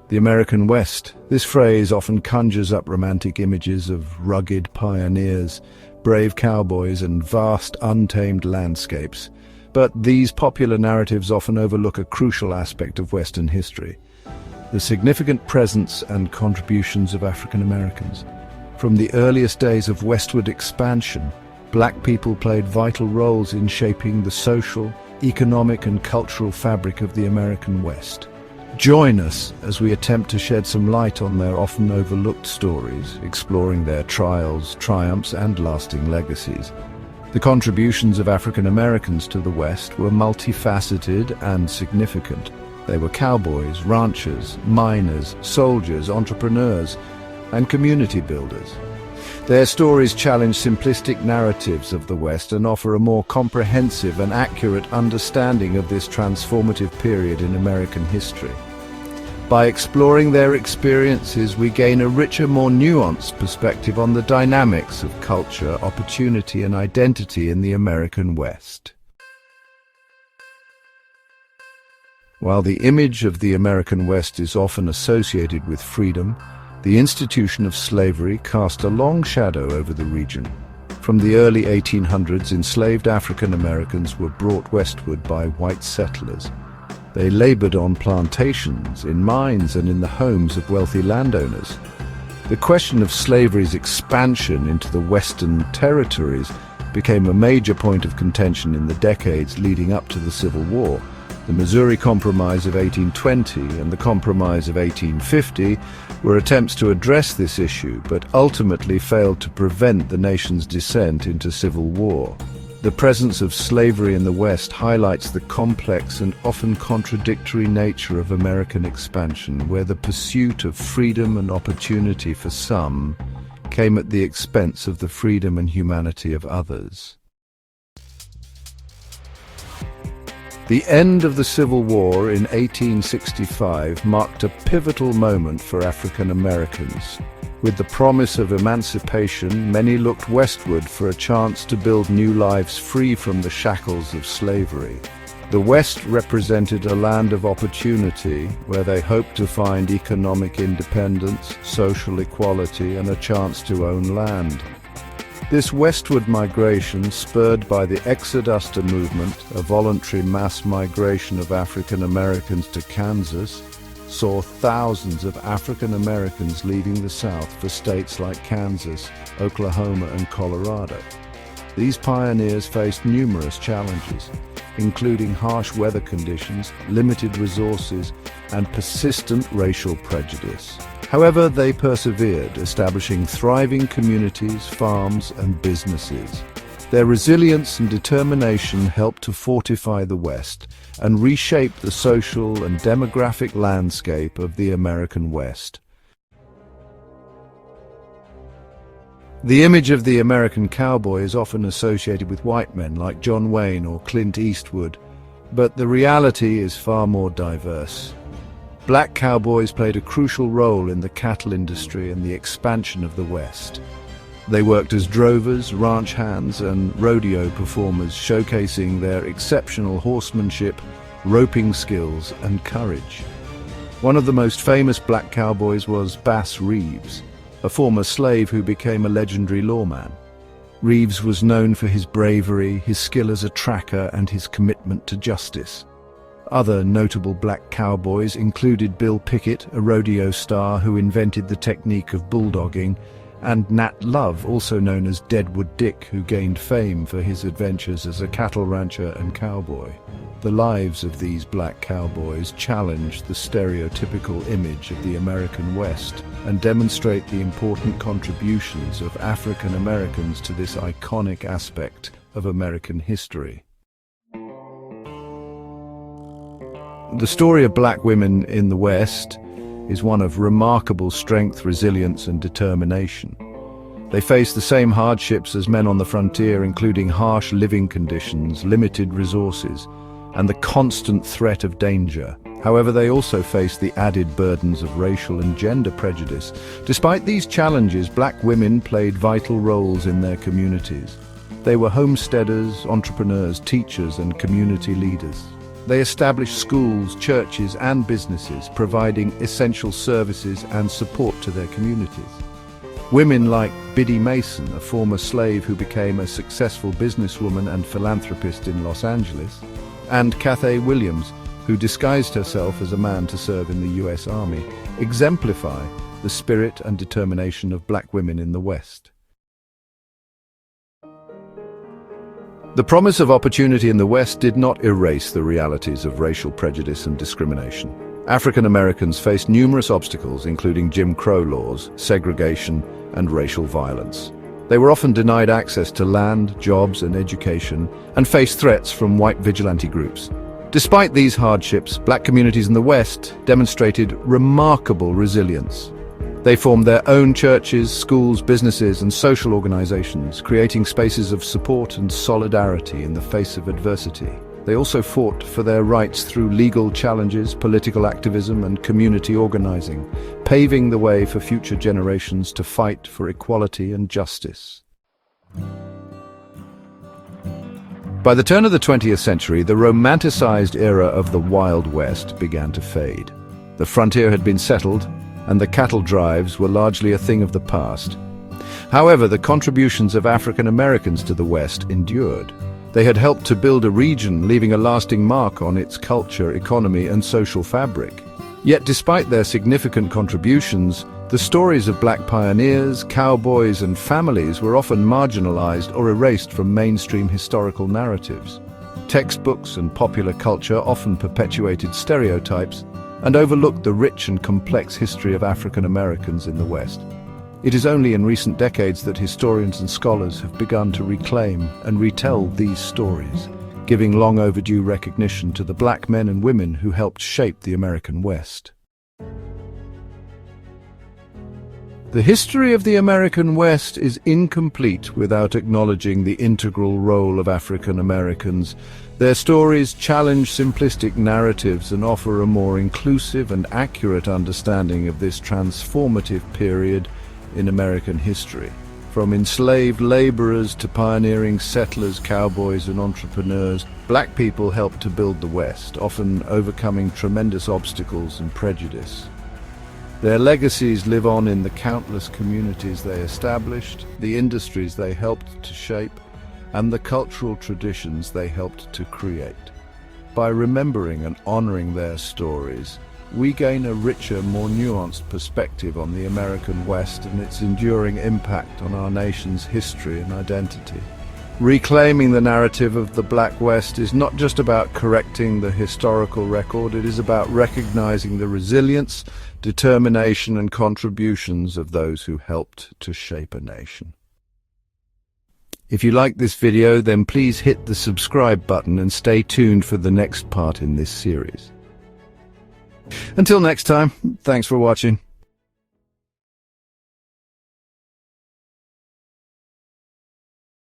The American West. This phrase often conjures up romantic images of rugged pioneers, brave cowboys, and vast, untamed landscapes. But these popular narratives often overlook a crucial aspect of Western history: the significant presence and contributions of African Americans. From the earliest days of westward expansion, black people played vital roles in shaping the social, economic, and cultural fabric of the American West. Join us as we attempt to shed some light on their often overlooked stories, exploring their trials, triumphs, and lasting legacies. The contributions of African Americans to the West were multifaceted and significant. They were cowboys, ranchers, miners, soldiers, entrepreneurs, and community builders. Their stories challenge simplistic narratives of the West and offer a more comprehensive and accurate understanding of this transformative period in American history. By exploring their experiences, we gain a richer, more nuanced perspective on the dynamics of culture, opportunity, and identity in the American West. While the image of the American West is often associated with freedom, the institution of slavery cast a long shadow over the region. From the early 1800s, enslaved African Americans were brought westward by white settlers. They labored on plantations, in mines, and in the homes of wealthy landowners. The question of slavery's expansion into the Western territories became a major point of contention in the decades leading up to the Civil War. The Missouri Compromise of 1820 and the Compromise of 1850 were attempts to address this issue, but ultimately failed to prevent the nation's descent into civil war. The presence of slavery in the West highlights the complex and often contradictory nature of American expansion, where the pursuit of freedom and opportunity for some came at the expense of the freedom and humanity of others. The end of the Civil War in 1865 marked a pivotal moment for African Americans. With the promise of emancipation, many looked westward for a chance to build new lives free from the shackles of slavery. The West represented a land of opportunity where they hoped to find economic independence, social equality, and a chance to own land. This westward migration, spurred by the Exodus movement, a voluntary mass migration of African Americans to Kansas, saw thousands of African Americans leaving the South for states like Kansas, Oklahoma, and Colorado. These pioneers faced numerous challenges, including harsh weather conditions, limited resources, and persistent racial prejudice. However, they persevered, establishing thriving communities, farms, and businesses. Their resilience and determination helped to fortify the West and reshape the social and demographic landscape of the American West. The image of the American cowboy is often associated with white men like John Wayne or Clint Eastwood, but the reality is far more diverse. Black cowboys played a crucial role in the cattle industry and the expansion of the West. They worked as drovers, ranch hands, and rodeo performers, showcasing their exceptional horsemanship, roping skills, and courage. One of the most famous black cowboys was Bass Reeves, a former slave who became a legendary lawman. Reeves was known for his bravery, his skill as a tracker, and his commitment to justice. Other notable black cowboys included Bill Pickett, a rodeo star who invented the technique of bulldogging, and Nat Love, also known as Deadwood Dick, who gained fame for his adventures as a cattle rancher and cowboy. The lives of these black cowboys challenge the stereotypical image of the American West and demonstrate the important contributions of African Americans to this iconic aspect of American history. The story of black women in the West is one of remarkable strength, resilience, and determination. They face the same hardships as men on the frontier, including harsh living conditions, limited resources, and the constant threat of danger. However, they also face the added burdens of racial and gender prejudice. Despite these challenges, black women played vital roles in their communities. They were homesteaders, entrepreneurs, teachers, and community leaders. They established schools, churches, and businesses, providing essential services and support to their communities. Women like Biddy Mason, a former slave who became a successful businesswoman and philanthropist in Los Angeles, and Cathay Williams, who disguised herself as a man to serve in the US Army, exemplify the spirit and determination of black women in the West. The promise of opportunity in the West did not erase the realities of racial prejudice and discrimination. African Americans faced numerous obstacles, including Jim Crow laws, segregation, and racial violence. They were often denied access to land, jobs, and education, and faced threats from white vigilante groups. Despite these hardships, black communities in the West demonstrated remarkable resilience. They formed their own churches, schools, businesses, and social organizations, creating spaces of support and solidarity in the face of adversity. They also fought for their rights through legal challenges, political activism, and community organizing, paving the way for future generations to fight for equality and justice. By the turn of the 20th century, the romanticized era of the Wild West began to fade. The frontier had been settled, and the cattle drives were largely a thing of the past. However, the contributions of African Americans to the West endured. They had helped to build a region, leaving a lasting mark on its culture, economy, and social fabric. Yet despite their significant contributions, the stories of black pioneers, cowboys, and families were often marginalized or erased from mainstream historical narratives. Textbooks and popular culture often perpetuated stereotypes and overlooked the rich and complex history of African Americans in the West. It is only in recent decades that historians and scholars have begun to reclaim and retell these stories, giving long overdue recognition to the black men and women who helped shape the American West. The history of the American West is incomplete without acknowledging the integral role of African Americans. Their stories challenge simplistic narratives and offer a more inclusive and accurate understanding of this transformative period in American history. From enslaved laborers to pioneering settlers, cowboys, and entrepreneurs, black people helped to build the West, often overcoming tremendous obstacles and prejudice. Their legacies live on in the countless communities they established, the industries they helped to shape, and the cultural traditions they helped to create. By remembering and honoring their stories, we gain a richer, more nuanced perspective on the American West and its enduring impact on our nation's history and identity. Reclaiming the narrative of the Black West is not just about correcting the historical record, it is about recognizing the resilience, determination, and contributions of those who helped to shape a nation. If you like this video, then please hit the subscribe button and stay tuned for the next part in this series. Until next time, thanks for watching.